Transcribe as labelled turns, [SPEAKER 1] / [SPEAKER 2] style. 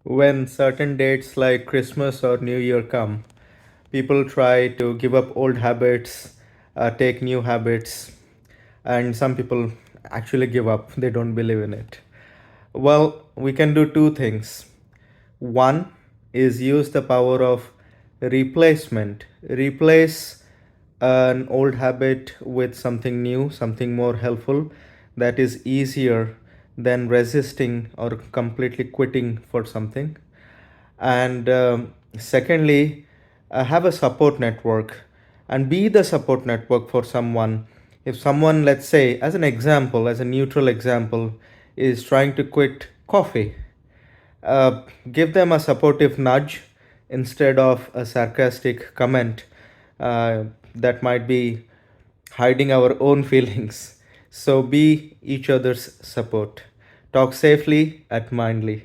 [SPEAKER 1] When certain dates like Christmas or New Year come, people try to give up old habits, take new habits, and some people actually give up. They don't believe in it. Well, we can do two things. One is use the power of replacement. Replace an old habit with something new, something more helpful that is easier than resisting or completely quitting for something. And secondly, have a support network and be the support network for someone. If someone, let's say, as an example, as a neutral example, is trying to quit coffee, give them a supportive nudge instead of a sarcastic comment that might be hiding our own feelings. So be each other's support. Talk safely at Mindly.